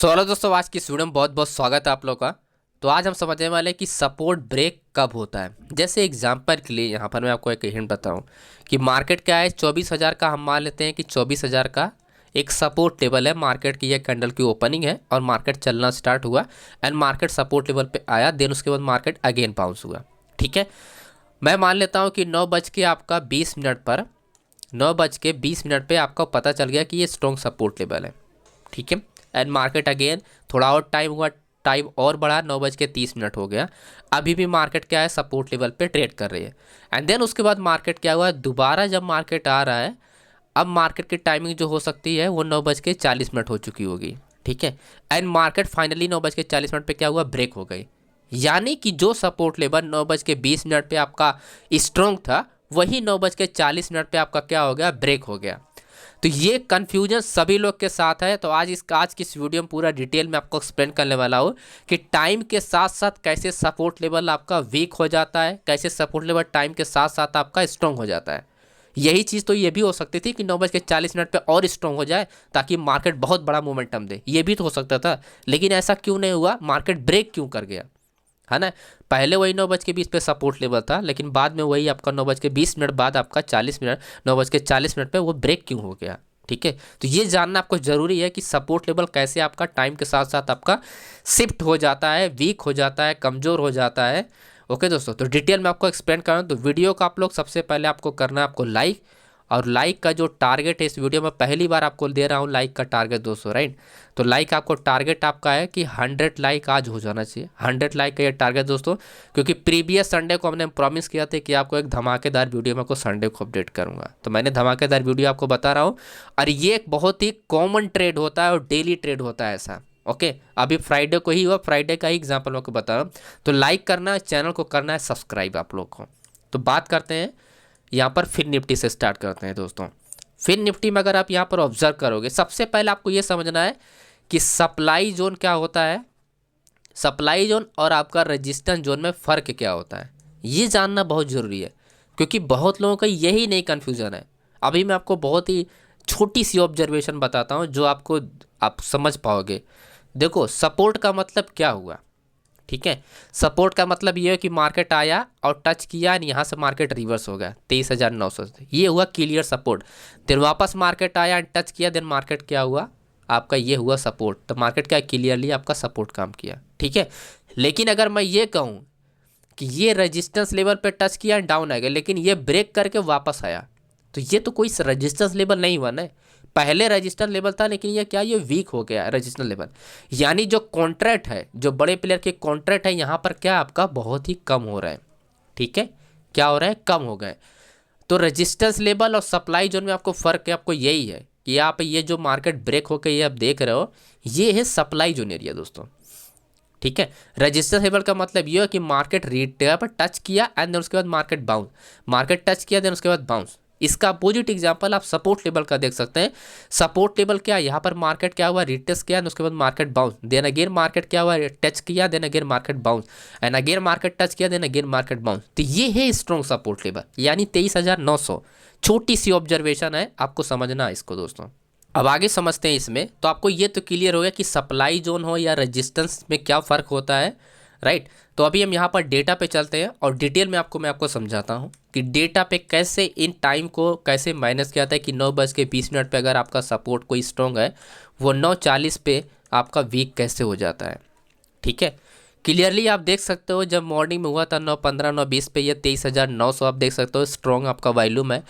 तो हेलो दोस्तों, आज की इस वीडियो में बहुत बहुत स्वागत है आप लोग का। तो आज हम समझने वाले हैं कि सपोर्ट ब्रेक कब होता है। जैसे एग्जांपल के लिए यहाँ पर मैं आपको एक हिंट बताऊँ कि मार्केट क्या है, 24,000 का हम मान लेते हैं कि 24,000 का एक सपोर्ट लेवल है। मार्केट की यह कैंडल की ओपनिंग है और मार्केट चलना स्टार्ट हुआ एंड मार्केट सपोर्ट लेवल पे आया, देन उसके बाद मार्केट अगेन बाउंस हुआ। ठीक है, मैं मान लेता हूँ कि 9:20 पर 9:20 पे आपको पता चल गया कि ये स्ट्रॉन्ग सपोर्ट लेवल है। ठीक है, एंड मार्केट अगेन थोड़ा और टाइम हुआ, टाइम और बढ़ा, 9:30 हो गया। अभी भी मार्केट क्या है, सपोर्ट लेवल पे ट्रेड कर रही है। एंड देन उसके बाद मार्केट क्या हुआ, दोबारा जब मार्केट आ रहा है, अब मार्केट की टाइमिंग जो हो सकती है वो 9:40 हो चुकी होगी। ठीक है, एंड मार्केट फाइनली 9:40 पे क्या हुआ, ब्रेक हो गई। यानी कि जो सपोर्ट लेवल 9:20 पे आपका स्ट्रॉन्ग था, वही 9:40 पे आपका क्या हो गया, ब्रेक हो गया। तो ये कन्फ्यूजन सभी लोग के साथ है। तो आज की इस वीडियो में पूरा डिटेल में आपको एक्सप्लेन करने वाला हूँ कि टाइम के साथ साथ कैसे सपोर्ट लेवल आपका वीक हो जाता है, कैसे सपोर्ट लेवल टाइम के साथ साथ आपका स्ट्रॉन्ग हो जाता है। यही चीज़ तो ये भी हो सकती थी कि 9:40 पे और स्ट्रॉन्ग हो जाए ताकि मार्केट बहुत बड़ा मोमेंटम दे, ये भी तो हो सकता था। लेकिन ऐसा क्यों नहीं हुआ, मार्केट ब्रेक क्यों कर गया, है ना। पहले वही 9:20 पे सपोर्ट लेवल था, लेकिन बाद में वही आपका 9:20 बाद आपका 40 मिनट 9:40 पे वो ब्रेक क्यों हो गया। ठीक है, तो ये जानना आपको ज़रूरी है कि सपोर्ट लेवल कैसे आपका टाइम के साथ साथ आपका शिफ्ट हो जाता है, वीक हो जाता है, कमज़ोर हो जाता है। ओके दोस्तों, तो डिटेल में आपको एक्सप्लेन कर रहा हूँ। तो वीडियो को आप लोग सबसे पहले आपको करना है आपको लाइक, और लाइक का जो टारगेट है इस वीडियो में पहली बार आपको दे रहा हूँ लाइक का टारगेट दोस्तों, राइट। तो लाइक आपको टारगेट आपका है कि 100 लाइक आज हो जाना चाहिए, 100 लाइक का ये टारगेट दोस्तों। क्योंकि प्रीवियस संडे को हमने प्रॉमिस किया था कि आपको एक धमाकेदार वीडियो में आपको संडे को अपडेट करूंगा, तो मैंने धमाकेदार वीडियो आपको बता रहा हूँ। और ये एक बहुत ही कॉमन ट्रेड होता है और डेली ट्रेड होता है ऐसा। ओके, अभी फ्राइडे को ही हुआ, फ्राइडे का ही एग्जाम्पल आपको बता रहा हूँ। तो लाइक करना है, चैनल को करना है सब्सक्राइब आप लोग को। तो बात करते हैं यहाँ पर फिर निफ्टी से स्टार्ट करते हैं दोस्तों। फिर निफ्टी में अगर आप यहाँ पर ऑब्जर्व करोगे, सबसे पहले आपको ये समझना है कि सप्लाई जोन क्या होता है, सप्लाई जोन और आपका रेजिस्टेंस जोन में फ़र्क क्या होता है, ये जानना बहुत ज़रूरी है। क्योंकि बहुत लोगों का यही नहीं कन्फ्यूज़न है। अभी मैं आपको बहुत ही छोटी सी ऑब्जर्वेशन बताता हूँ जो आपको आप समझ पाओगे। देखो, सपोर्ट का मतलब क्या हुआ। ठीक है, सपोर्ट का मतलब ये है कि मार्केट आया और टच किया, यहाँ से मार्केट रिवर्स हो गया 23,900 से, ये हुआ क्लियर सपोर्ट। देन वापस मार्केट आया एंड टच किया, देन मार्केट क्या हुआ आपका, ये हुआ सपोर्ट। तो मार्केट क्या क्लियरली आपका सपोर्ट काम किया। ठीक है, लेकिन अगर मैं ये कहूँ कि ये रेजिस्टेंस लेवल पे टच किया एंड डाउन आ गया, लेकिन ये ब्रेक करके वापस आया, तो ये तो कोई रेजिस्टेंस लेवल नहीं हुआ ना। पहले रेजिस्टेंस लेवल था, लेकिन ये क्या, ये वीक हो गया रेजिस्टेंस लेवल। यानी जो कॉन्ट्रैक्ट है, जो बड़े प्लेयर के कॉन्ट्रैक्ट है, यहाँ पर क्या आपका बहुत ही कम हो रहा है। ठीक है, क्या हो रहा है, कम हो गए। तो रेजिस्टेंस लेवल और सप्लाई जोन में आपको फ़र्क है, आपको यही है कि आप ये जो मार्केट ब्रेक होकर ये आप देख रहे हो, ये है सप्लाई जोन एरिया दोस्तों। ठीक है, रेजिस्टेंस लेवल का मतलब ये है कि मार्केट रिटेल पर टच किया एंड देन उसके बाद मार्केट बाउंस, मार्केट टच किया देन उसके बाद बाउंस। इसका अपोजिट एग्जांपल आप सपोर्ट लेवल का देख सकते हैं। सपोर्ट लेवल क्या है, यहाँ पर मार्केट क्या हुआ, रिटेस्ट किया, उसके बाद market bounce, then again market क्या हुआ, टच किया, then again market bounce, and again market touch किया, देन अगेन मार्केट बाउंस। तो ये है स्ट्रॉन्ग सपोर्ट लेवल, यानी 23,900। छोटी सी ऑब्जर्वेशन है, आपको समझना है इसको दोस्तों। अब आगे समझते हैं इसमें। तो आपको ये तो क्लियर हो गया कि सप्लाई जोन हो या रेजिस्टेंस में क्या फ़र्क होता है, राइट। तो अभी हम यहाँ पर डेटा पे चलते हैं और डिटेल में मैं आपको समझाता हूँ कि डेटा पे कैसे इन टाइम को कैसे माइनस किया जाता है कि 9:20 पे अगर आपका सपोर्ट कोई स्ट्रॉन्ग है, वो 9:40 पे आपका वीक कैसे हो जाता है। ठीक है, क्लियरली आप देख सकते हो जब मॉर्निंग में हुआ था 9:15 9:20 पे, ये 23,900 आप देख सकते हो स्ट्रॉन्ग आपका वॉल्यूम है।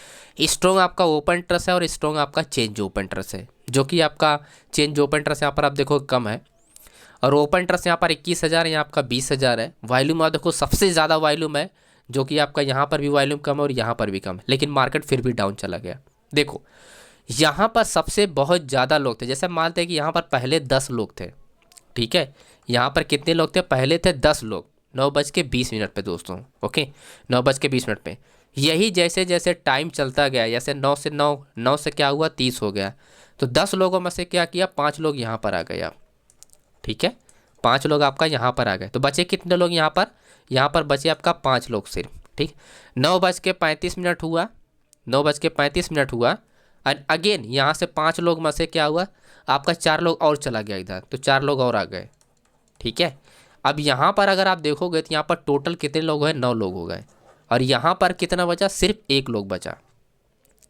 स्ट्रॉन्ग आपका ओपन इंटरेस्ट है और स्ट्रॉन्ग आपका चेंज ओपन इंटरेस्ट है, जो कि आपका चेंज ओपन इंटरेस्ट यहाँ पर आप देखो कम है, और ओपन इंटरेस्ट यहाँ पर 21,000 है, यहाँ आपका 20,000 है। वॉल्यूम आप देखो सबसे ज़्यादा वॉल्यूम है, जो कि आपका यहाँ पर भी वॉल्यूम कम है और यहाँ पर भी कम है, लेकिन मार्केट फिर भी डाउन चला गया। देखो, यहाँ पर सबसे बहुत ज़्यादा लोग थे, जैसे मानते हैं कि यहाँ पर पहले 10 लोग थे। ठीक है, यहाँ पर कितने लोग थे, पहले थे 10 लोग 9:20 पे दोस्तों। ओके, 9:20 पे। यही जैसे जैसे टाइम चलता गया, जैसे 9 से क्या हुआ, 30 हो गया। तो 10 लोगों में से क्या किया, 5 लोग यहाँ पर आ गए आप। ठीक है, 5 लोग आपका यहाँ पर आ गए, तो बचे कितने लोग यहाँ पर बचे आपका 5 लोग सिर्फ। ठीक, 9:35 हुआ, 9:35 हुआ, एंड अगेन यहाँ से 5 लोग में से क्या हुआ, आपका 4 लोग और चला गया इधर, तो 4 लोग और आ गए। ठीक है, अब यहाँ पर अगर आप देखोगे तो यहाँ पर टोटल कितने लोग हैं, 9 लोग हो गए, और यहाँ पर कितना बचा, सिर्फ 1 लोग बचा।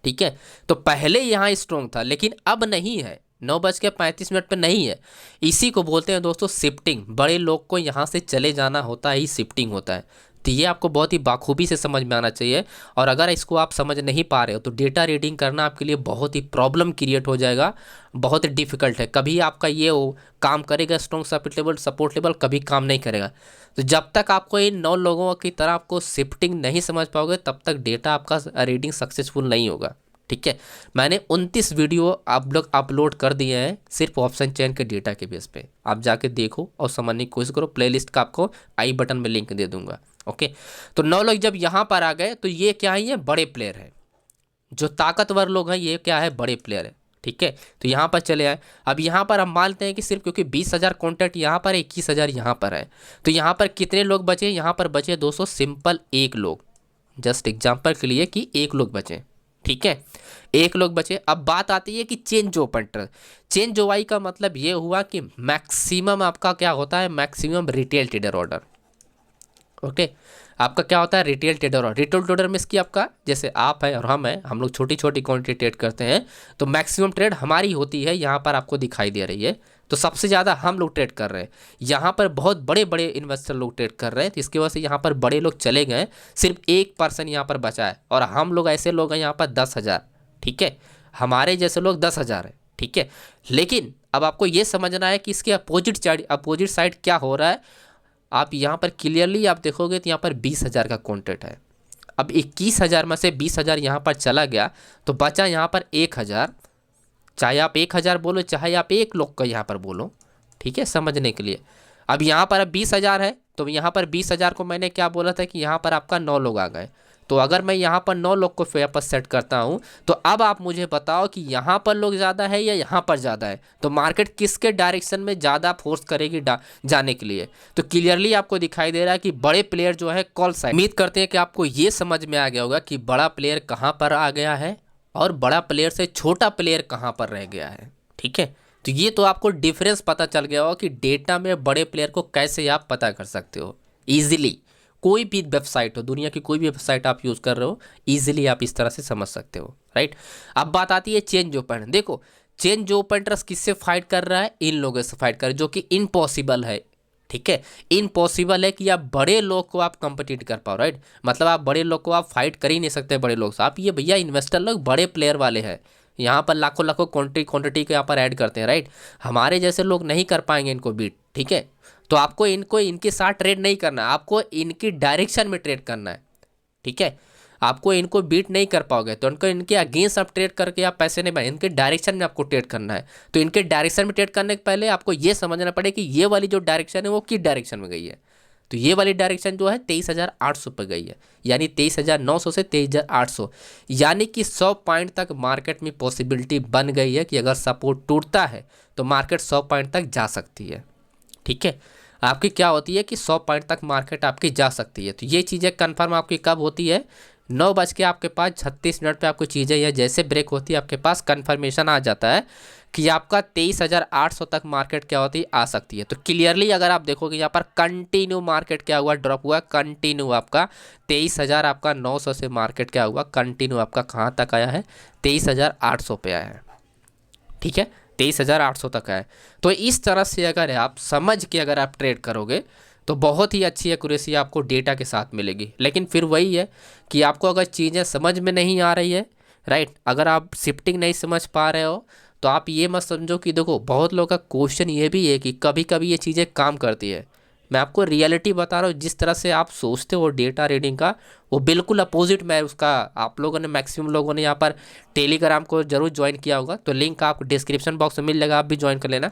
ठीक है, तो पहले यहाँ स्ट्रॉन्ग था लेकिन अब नहीं है, 9:35 पे नहीं है। इसी को बोलते हैं दोस्तों शिफ्टिंग, बड़े लोग को यहाँ से चले जाना होता है, ही शिफ्टिंग होता है। तो ये आपको बहुत ही बाखूबी से समझ में आना चाहिए, और अगर इसको आप समझ नहीं पा रहे हो तो डेटा रीडिंग करना आपके लिए बहुत ही प्रॉब्लम क्रिएट हो जाएगा, बहुत डिफिकल्ट है। कभी आपका ये हो काम करेगा स्ट्रॉन्ग सपोर्ट लेवल, कभी काम नहीं करेगा। तो जब तक आपको इन 9 लोगों की तरह आपको शिफ्टिंग नहीं समझ पाओगे तब तक डेटा आपका रीडिंग सक्सेसफुल नहीं होगा। ठीक है, मैंने 29 वीडियो आप लोग अपलोड कर दिए हैं सिर्फ ऑप्शन चेन के डेटा के बेस पे, आप जाके देखो और समझने की कोशिश करो। प्लेलिस्ट का आपको आई बटन में लिंक दे दूंगा। ओके, तो 9 लोग जब यहाँ पर आ गए तो ये क्या है, ये बड़े प्लेयर हैं, जो ताकतवर लोग हैं ये क्या है, बड़े प्लेयर है। ठीक है, तो यहाँ पर चले आए। अब यहाँ पर हम मानते हैं कि सिर्फ क्योंकि 20,000 कॉन्टैक्ट यहाँ पर, 21,000 यहाँ पर है, तो यहाँ पर कितने लोग बचे, यहाँ पर बचे दोस्तों सिंपल 1 लोग, जस्ट एग्जाम्पल के लिए कि 1 लोग बचे। ठीक है, 1 लोग बचे। अब बात आती है कि चेंज ओपन ट्रस्ट, चेंज ओवाई का मतलब ये हुआ कि मैक्सिमम आपका क्या होता है, maximum retail trader order. Okay, आपका क्या होता है, retail trader order. Retail trader means कि आपका जैसे आप है और हम है, हम लोग छोटी छोटी क्वांटिटी ट्रेड करते हैं, तो मैक्सिमम ट्रेड हमारी होती है, यहाँ पर आपको दिखाई दे रही है। तो सबसे ज़्यादा हम लोग ट्रेड कर रहे हैं, यहाँ पर बहुत बड़े बड़े इन्वेस्टर लोग ट्रेड कर रहे हैं, तो इसकी वजह से यहाँ पर बड़े लोग चले गए, सिर्फ 1% यहाँ पर बचा है, और हम लोग ऐसे लोग हैं यहाँ पर 10,000। ठीक है, हमारे जैसे लोग 10,000 है। ठीक है, लेकिन अब आपको ये समझना है कि इसके अपोजिट साइड क्या हो रहा है। आप यहाँ पर क्लियरली आप देखोगे तो यहाँ पर 20,000 का कॉन्ट्रैक्ट है। अब 21,000 में से 20,000 यहाँ पर चला गया तो बचा यहाँ पर 1,000, चाहे आप 1,000 बोलो चाहे आप 1 लोग का यहाँ पर बोलो। ठीक है, समझने के लिए। अब यहाँ पर अब 20,000 है, तो यहाँ पर 20,000 को मैंने क्या बोला था कि यहाँ पर आपका 9 लोग आ गए, तो अगर मैं यहाँ पर 9 लोग को वापस सेट करता हूँ, तो अब आप मुझे बताओ कि यहाँ पर लोग ज़्यादा है या यहाँ पर ज़्यादा है, तो मार्केट किसके डायरेक्शन में ज़्यादा फोर्स करेगी जाने के लिए। तो क्लियरली आपको दिखाई दे रहा है कि बड़े प्लेयर जो है कॉल साइड। उम्मीद करते हैं कि आपको ये समझ में आ गया होगा कि बड़ा प्लेयर कहाँ पर आ गया है और बड़ा प्लेयर से छोटा प्लेयर कहाँ पर रह गया है। ठीक है, तो ये तो आपको डिफरेंस पता चल गया होगा कि डेटा में बड़े प्लेयर को कैसे आप पता कर सकते हो ईजिली। कोई भी वेबसाइट हो, दुनिया की कोई भी वेबसाइट आप यूज़ कर रहे हो, इजीली आप इस तरह से समझ सकते हो। राइट, अब बात आती है चेंज ओपन। देखो चेंज ओपन ट्रस्ट किससे फाइट कर रहा है, इन लोगों से फाइट कर रहा है, जो कि इम्पॉसिबल है। ठीक है, इम्पॉसिबल है कि आप बड़े लोग को आप कंपटीट कर पाओ। राइट, मतलब आप बड़े लोग को आप फाइट कर ही नहीं सकते बड़े लोग से। आप ये भैया इन्वेस्टर लोग बड़े प्लेयर वाले हैं, यहाँ पर लाखों लाखों क्वांटिटी को यहाँ पर ऐड करते हैं। राइट, हमारे जैसे लोग नहीं कर पाएंगे इनको बीट। ठीक है, तो आपको इनके साथ ट्रेड नहीं करना, आपको इनकी डायरेक्शन में ट्रेड करना है। ठीक है, आपको इनको बीट नहीं कर पाओगे तो इनके अगेंस्ट आप ट्रेड करके आप पैसे नहीं बनाए, इनके डायरेक्शन में आपको ट्रेड करना है। तो इनके डायरेक्शन में ट्रेड करने के पहले आपको ये समझना पड़े कि ये वाली जो डायरेक्शन है वो किस डायरेक्शन में गई है। तो ये वाली डायरेक्शन जो है 23,800 पर गई है, यानी 23,900 से 23,800, यानी कि 100 पॉइंट तक मार्केट में पॉसिबिलिटी बन गई है कि अगर सपोर्ट टूटता है तो मार्केट 100 पॉइंट तक जा सकती है। ठीक है, आपकी क्या होती है कि 100 पॉइंट तक मार्केट आपकी जा सकती है। तो ये चीज़ें कंफर्म आपकी कब होती है, 9:36 पे आपको चीज़ें या जैसे ब्रेक होती है आपके पास कंफर्मेशन आ जाता है कि आपका 23,800 तक मार्केट क्या होती है, आ सकती है। तो क्लियरली अगर आप देखोगे यहाँ पर कंटिन्यू मार्केट क्या हुआ, ड्रॉप हुआ कंटिन्यू, आपका 23,000 आपका 900 से मार्केट क्या हुआ कंटिन्यू आपका कहाँ तक आया है, 23,800 पे आया है। ठीक है, 23,800 तक है। तो इस तरह से अगर आप समझ के अगर आप ट्रेड करोगे तो बहुत ही अच्छी एक्यूरेसी आपको डेटा के साथ मिलेगी। लेकिन फिर वही है कि आपको अगर चीज़ें समझ में नहीं आ रही है, राइट, अगर आप शिफ्टिंग नहीं समझ पा रहे हो तो आप ये मत समझो कि देखो बहुत लोगों का क्वेश्चन ये भी है कि कभी कभी ये चीज़ें काम करती है। मैं आपको रियलिटी बता रहा हूँ, जिस तरह से आप सोचते हो डेटा रीडिंग का वो बिल्कुल अपोजिट मैं उसका। आप लोगों ने मैक्सिमम लोगों ने यहाँ पर टेलीग्राम को जरूर ज्वाइन किया होगा, तो लिंक आपको डिस्क्रिप्शन बॉक्स में मिल जाएगा, आप भी ज्वाइन कर लेना।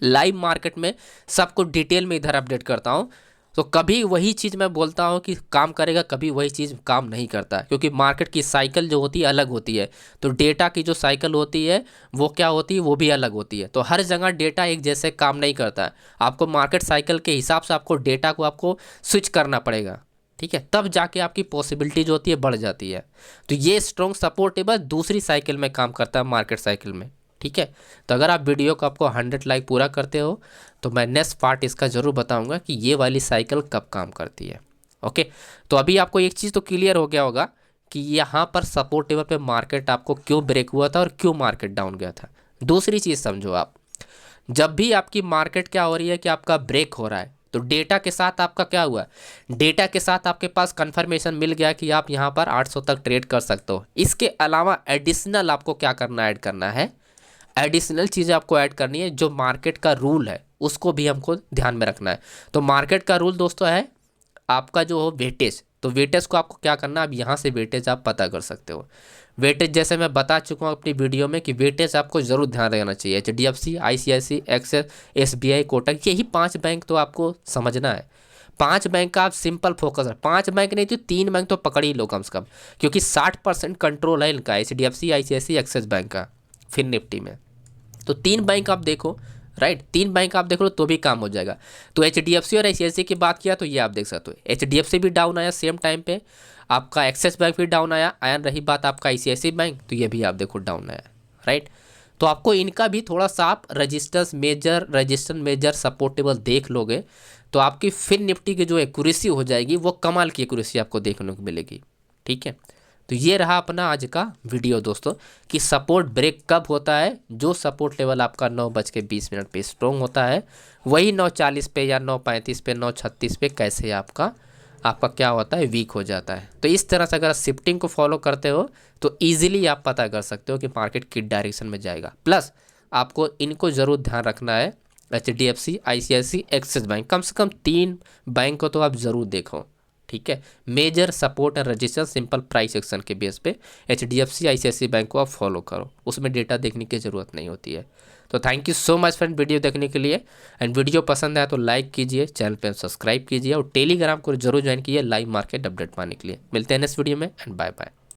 लाइव मार्केट में सब कुछ डिटेल में इधर अपडेट करता हूँ। तो कभी वही चीज़ मैं बोलता हूँ कि काम करेगा, कभी वही चीज़ काम नहीं करता, क्योंकि मार्केट की साइकिल जो होती है अलग होती है। तो डेटा की जो साइकिल होती है वो क्या होती है, वो भी अलग होती है। तो हर जगह डेटा एक जैसे काम नहीं करता है, आपको मार्केट साइकिल के हिसाब से आपको डेटा को आपको स्विच करना पड़ेगा। ठीक है, तब जाके आपकी पॉसिबिलिटी जो होती है बढ़ जाती है। तो ये स्ट्रॉन्ग सपोर्ट टेबल दूसरी साइकिल में काम करता है मार्केट साइकिल में। ठीक है। तो अगर आप वीडियो को आपको 100 लाइक पूरा करते हो तो मैं नेक्स्ट पार्ट इसका ज़रूर बताऊंगा कि ये वाली साइकिल कब काम करती है। ओके, तो अभी आपको एक चीज़ तो क्लियर हो गया होगा कि यहाँ पर सपोर्ट लेवल पे मार्केट आपको क्यों ब्रेक हुआ था और क्यों मार्केट डाउन गया था। दूसरी चीज़ समझो आप, जब भी आपकी मार्केट क्या हो रही है कि आपका ब्रेक हो रहा है तो डेटा के साथ आपका क्या हुआ, डेटा के साथ आपके पास कंफर्मेशन मिल गया कि आप यहाँ पर 800 तक ट्रेड कर सकते हो। इसके अलावा एडिशनल आपको क्या करना, ऐड करना है, एडिशनल चीज़ें आपको ऐड करनी है। जो मार्केट का रूल है उसको भी हमको ध्यान में रखना है। तो मार्केट का रूल दोस्तों है आपका जो हो वेटेज, तो वेटेज को आपको क्या करना है, अब यहाँ से वेटेज आप पता कर सकते हो। वेटेज जैसे मैं बता चुका हूँ अपनी वीडियो में कि वेटेज आपको ज़रूर ध्यान रखना चाहिए। HDFC, ICICI, axis, SBI, Kotak, यही 5 बैंक तो आपको समझना है। 5 बैंक का आप सिंपल फोकस है, 5 बैंक नहीं तो 3 बैंक तो पकड़ ही लो कम से कम, क्योंकि 60% कंट्रोल है इनका, HDFC, ICICI, एक्सिस बैंक का फिर निफ्टी में। तो 3 बैंक आप देखो, राइट, 3 बैंक आप देख लो तो भी काम हो जाएगा। तो HDFC और ICICI की बात किया तो ये आप देख सकते हो, HDFC भी डाउन आया सेम टाइम पे, आपका एक्सिस बैंक भी डाउन आया। रही बात आपका ICICI बैंक, तो ये भी आप देखो डाउन आया, राइट। तो आपको इनका भी थोड़ा सा आप रजिस्टेंस मेजर सपोर्टेबल देख लोगे तो आपकी फिर निफ्टी की जो एक्यूरेसी हो जाएगी वो कमाल की एक्यूरेसी आपको देखने को मिलेगी, ठीक है। तो ये रहा अपना आज का वीडियो दोस्तों कि सपोर्ट ब्रेक कब होता है। जो सपोर्ट लेवल आपका 9:20 पे स्ट्रॉन्ग होता है वही 9:40 पे या 9:35 पे 9:36 पे कैसे आपका क्या होता है, वीक हो जाता है। तो इस तरह से अगर शिफ्टिंग को फॉलो करते हो तो ईजिली आप पता कर सकते हो कि मार्केट किस डायरेक्शन में जाएगा। प्लस आपको इनको ज़रूर ध्यान रखना है, HDFC, ICICI, एक्सिस बैंक, कम से कम 3 बैंक को तो आप ज़रूर देखो, ठीक है। Major support and resistance simple price action के बेस पे HDFC, ICICI बैंक को आप फॉलो करो, उसमें डेटा देखने की ज़रूरत नहीं होती है। तो thank you so much friend video देखने के लिए। एंड वीडियो पसंद आया तो लाइक कीजिए, चैनल पे सब्सक्राइब कीजिए और टेलीग्राम को जरूर ज्वाइन कीजिए लाइव मार्केट अपडेट पाने के लिए। मिलते हैं नेक्स्ट वीडियो में एंड बाय बाय।